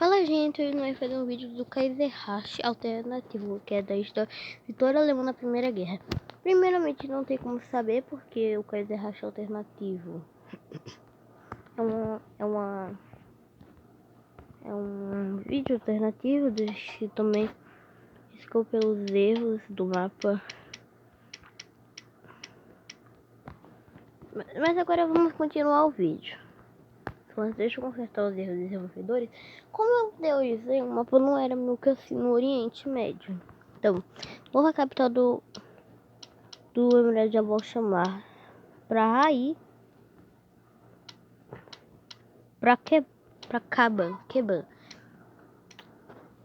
Fala, gente, hoje nós vamos fazer um vídeo do Kaiserreich alternativo, que é da história vitória alemã na Primeira Guerra. Primeiramente, não tem como saber porque o Kaiserreich alternativo é um vídeo alternativo que também riscou pelos erros do mapa. Mas agora vamos continuar o vídeo. Mas deixa eu consertar os erros dos desenvolvedores. Como eu disse, o mapa não era nunca assim no Oriente Médio. Então, vou a capital do Emirados, já vou chamar pra Rai, pra Keban.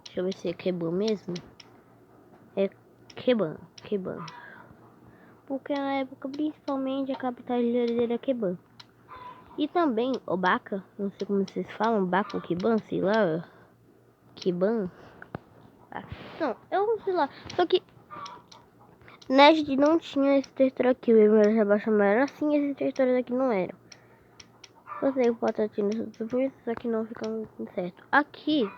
Deixa eu ver se é Keban mesmo. É Keban. Porque na época, principalmente, a capital era Keban. E também Obaka, não sei como vocês falam, Obaka ou Keban, sei lá. Keban. Não, eu não sei lá. Só que Ned não tinha esse território aqui. O Emirados Abaixo era assim, esse território aqui não era. Eu sei o Patatina, só que não fica muito certo. Aqui.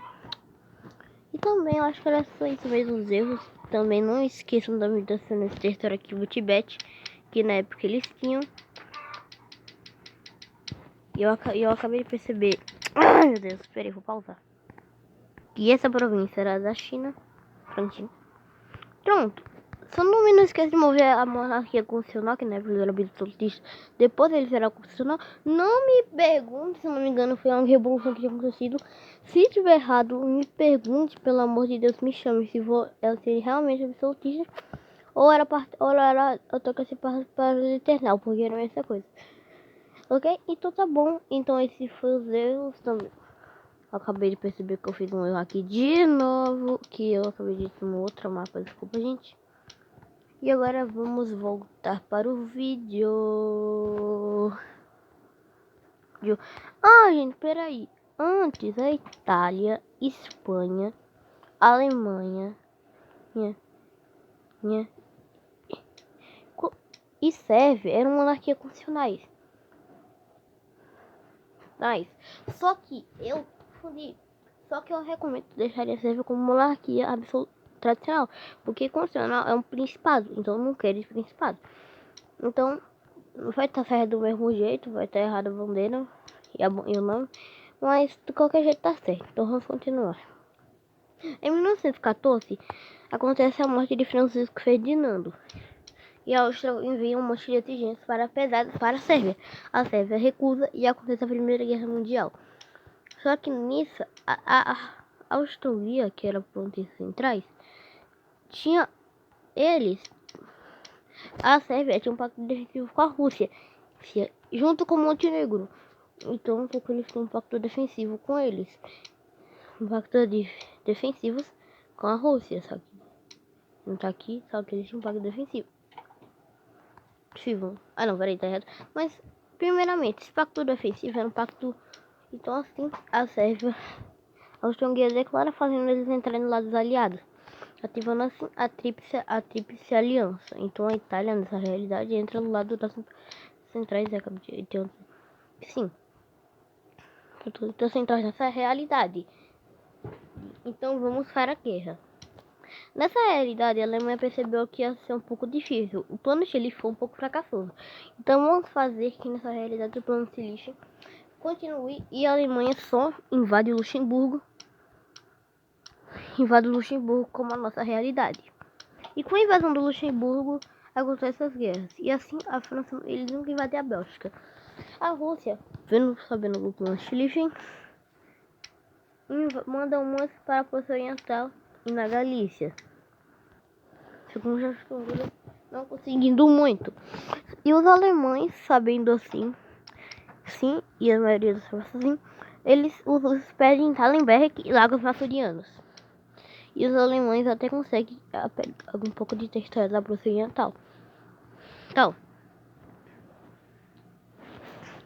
E também eu acho que era só isso mesmo, os erros. Também não esqueçam da mutação nesse território aqui, o Tibete, que na época eles tinham. E eu acabei de perceber. Ai meu Deus, esperei, vou pausar. E essa província era da China. Pronto. Só não esquece de mover a monarquia constitucional, que na época era absolutista. Depois ele será constitucional. Não me pergunte, se não me engano, foi uma revolução que tinha acontecido. Se tiver errado, me pergunte, pelo amor de Deus, me chame. Se for ela ser realmente absolutista, ou era eu tô com esse para o eternal, porque não é essa coisa. Ok? Então tá bom. Então esse foi os erros também. Acabei de perceber que eu fiz um erro aqui de novo. Que eu acabei de ir no outro mapa. Desculpa, gente. E agora vamos voltar para o vídeo. Gente, peraí. Antes a Itália, Espanha, Alemanha e Sérvia eram monarquias constitucionais. Só que eu recomendo deixar a Sérvia como monarquia absoluta tradicional, porque constitucional é um principado, então eu não quero esse principado. Então vai estar certo do mesmo jeito, vai estar errado a bandeira e o nome, mas de qualquer jeito tá certo. Então vamos continuar. Em 1914 acontece a morte de Francisco Ferdinando e a Áustria envia um monte de exigências para a Sérvia. A Sérvia recusa e acontece a Primeira Guerra Mundial. Só que nisso a Áustria, que era fronteiras centrais, a Sérvia tinha um pacto defensivo com a Rússia, junto com Montenegro. Então, porque eles têm um pacto defensivo com eles. Um pacto defensivos com a Rússia, só que não tá aqui, só que eles tinham um pacto defensivo. Ah não, peraí, tá errado. Mas, primeiramente, esse pacto defensivo era um pacto. Então assim, a Sérvia, a Áustria-Hungria declara fazendo eles entrarem no lado dos aliados, ativando assim a tríplice aliança. Então a Itália, nessa realidade, entra no lado das centrais. Sim, das centrais nessa realidade. Então vamos para a guerra. Nessa realidade, a Alemanha percebeu que ia ser um pouco difícil. O plano Chile foi um pouco fracassoso. Então vamos fazer que nessa realidade o plano Chile continue e a Alemanha só invade Luxemburgo. Como a nossa realidade. E com a invasão do Luxemburgo, acontecem as guerras. E assim, a França, eles nunca invadem a Bélgica. A Rússia, sabendo do plano Chile, manda umas para a Polônia Oriental e na Galícia. Segundo já estou não conseguindo muito. E os alemães, sabendo assim, sim, e a maioria das forças assim, eles os pedem Thallenberg e Lagos Macedônios. E os alemães até conseguem pegar um pouco de território da Prússia Oriental. Então,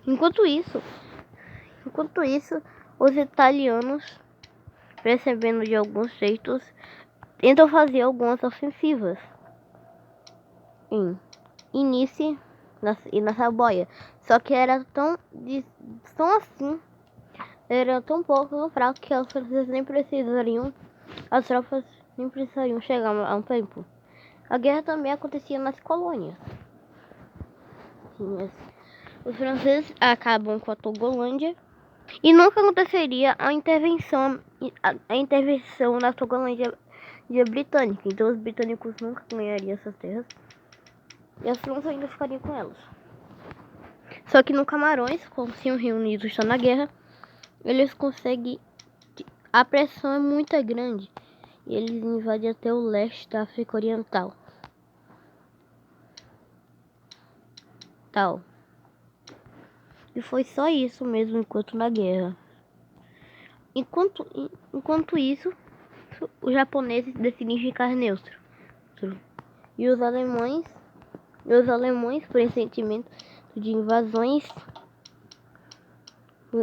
enquanto isso, os italianos, percebendo de alguns jeitos, tentam fazer algumas ofensivas em Nice e na Saboia. Só que era tão assim era tão pouco, tão fraco que os franceses nem precisariam, as tropas nem precisariam chegar a um tempo. A guerra também acontecia nas colônias. Os franceses acabam com a Togolândia e nunca aconteceria a intervenção na Togolândia britânica. Então os britânicos nunca ganhariam essas terras e a França ainda ficaria com elas. Só que no Camarões, como se o Reino Unido está na guerra, eles conseguem. A pressão é muito grande e eles invadem até o leste da África Oriental. E foi só isso mesmo enquanto na guerra. Enquanto isso, os japoneses decidem ficar neutros. E os alemães, por esse sentimento de invasões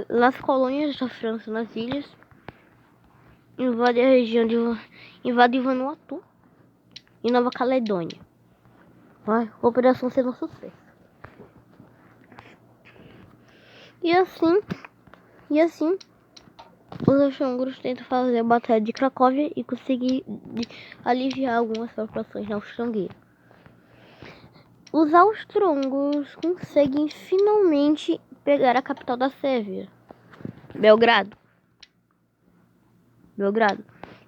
nas colônias da França, nas ilhas, invadem a região invadem Vanuatu e Nova Caledônia. A operação sendo um sucesso. E assim, os austro-húngaros tentam fazer a Batalha de Cracóvia e conseguir aliviar algumas populações na Austro-Hungria. Os austro-húngaros conseguem finalmente pegar a capital da Sérvia, Belgrado.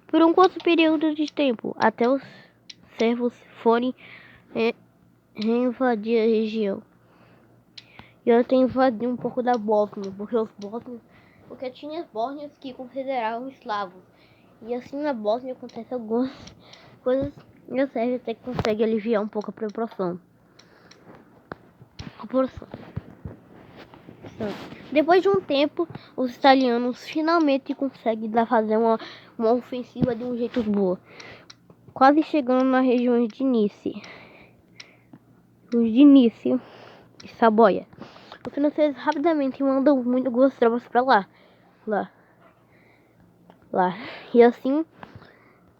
Por um curto período de tempo, até os sérvios forem reinvadir a região. E até invadir um pouco da Bósnia, porque tinha as bósnias que consideravam eslavos. E assim na Bósnia acontece algumas coisas e a Sérvia até que consegue aliviar um pouco a proporção. Depois de um tempo, os italianos finalmente conseguem fazer uma ofensiva de um jeito boa, quase chegando na região de Nice e Saboia. Os franceses rapidamente mandam algumas tropas para lá. E assim,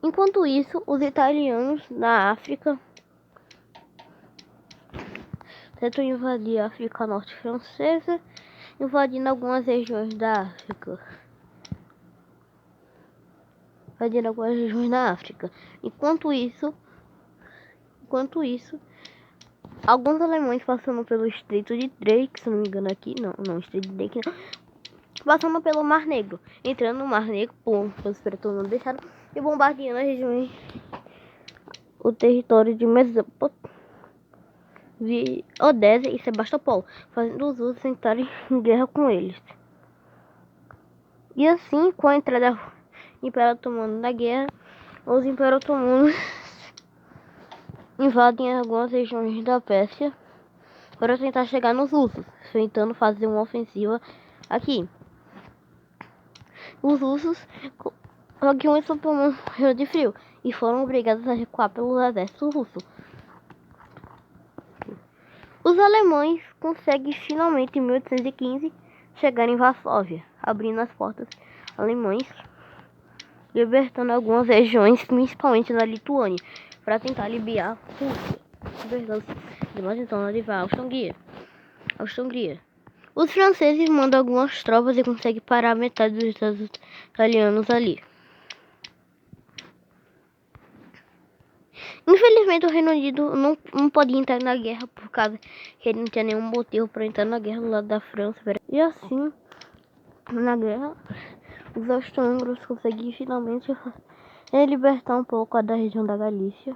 enquanto isso, os italianos na África tentam invadir a África Norte Francesa, invadindo algumas regiões da África. Enquanto isso, alguns alemães passando pelo Estreito de Drake, se não me engano aqui, não, Estreito de Drake não, passando pelo Mar Negro, entrando no Mar Negro, pelos pretores deixaram e bombardeando as regiões, o território de Odessa e Sebastopol, fazendo os russos entrarem em guerra com eles. E assim, com a entrada do Império Otomano na guerra, os Impérios Otomanos invadem algumas regiões da Pérsia para tentar chegar nos russos, tentando fazer uma ofensiva aqui. Os russos começaram morrer de frio e foram obrigados a recuar pelo exército russo. Os alemães conseguem finalmente, em 1815, chegar em Varsóvia, abrindo as portas alemães, libertando algumas regiões, principalmente na Lituânia, para tentar aliviar a Rússia, tentando aliviar a Austro-Hungria. Os franceses mandam algumas tropas e conseguem parar metade dos exércitos italianos ali. Infelizmente, o Reino Unido não podia entrar na guerra por causa que ele não tinha nenhum motivo para entrar na guerra do lado da França. E assim, na guerra, os austro-húngaros conseguiram finalmente libertar um pouco da região da Galícia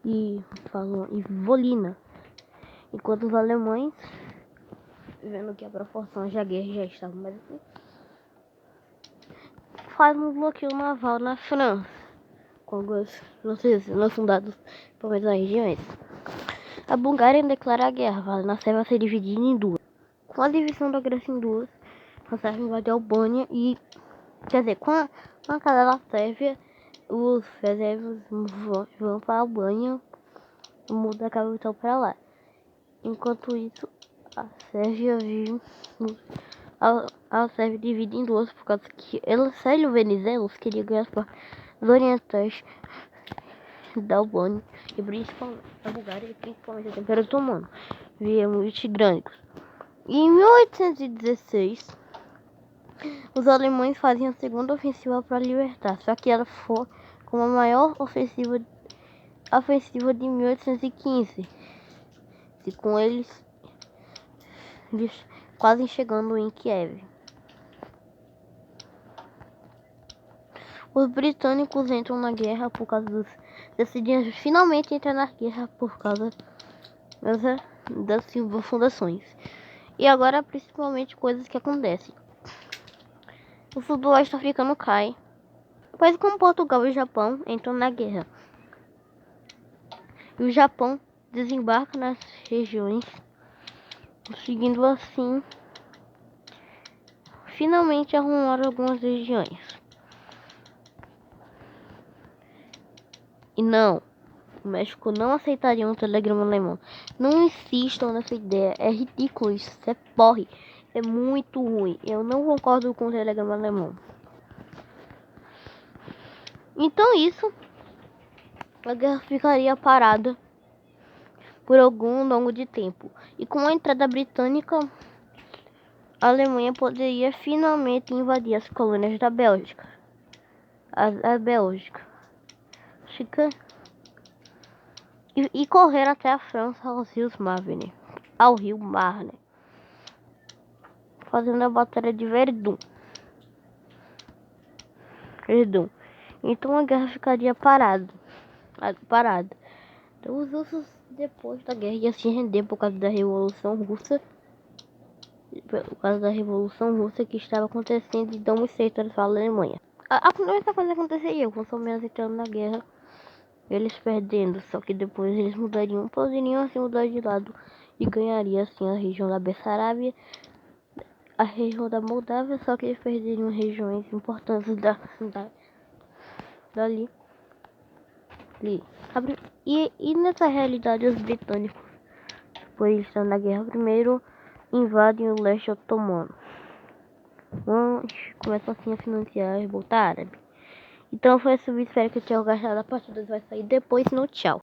e Volina. Enquanto os alemães, vendo que a proporção da guerra já estava mais assim, faz um bloqueio naval na França, com alguns não fundados por meio das regiões. A Bulgária declara a guerra, a Sérvia vai ser dividida em duas. Com a divisão da Grécia em duas, a Sérvia invade a Albânia e, com a queda da Sérvia, os reservas vão para a Albânia, muda a capital para lá. Enquanto isso, a Sérvia divide em duas, por causa que Célio Venizelos queria ganhar as partes orientais da Albânia e principalmente da Bulgária e principalmente o Império Otomano, via muito grande. E em 1816, os alemães faziam a segunda ofensiva para libertar, só que ela foi como a maior ofensiva de 1815, e com eles quase chegando em Kiev. Os britânicos entram na guerra por causa decidem finalmente entrar na guerra por causa das fundações. E agora, principalmente, coisas que acontecem. O sudoeste africano cai, pois como Portugal e o Japão entram na guerra. E o Japão desembarca nas regiões, conseguindo assim finalmente arrumar algumas regiões. E não, o México não aceitaria um telegrama alemão. Não insistam nessa ideia, é ridículo isso, é porre, é muito ruim. Eu não concordo com o telegrama alemão. Então isso, a guerra ficaria parada por algum longo de tempo. E com a entrada britânica, a Alemanha poderia finalmente invadir as colônias da Bélgica. A Bélgica. E correr até a França ao rio Marne, fazendo a batalha de Verdun. Então a guerra ficaria parada. Então os russos, depois da guerra, iam se render por causa da Revolução Russa. Por causa da Revolução Russa que estava acontecendo, então os setores falam da Alemanha. A primeira coisa aconteceria com os soviéticos entrando na guerra, eles perdendo, só que depois eles poderiam assim mudar de lado e ganharia assim a região da Bessarabia, a região da Moldávia, só que eles perderiam regiões importantes dali. E nessa realidade os britânicos, depois de estar na guerra, primeiro invadem o leste otomano. Começam assim a financiar a revolta árabe. Então foi essa espero que eu tenha gostado. A parte 2 vai sair depois no tchau.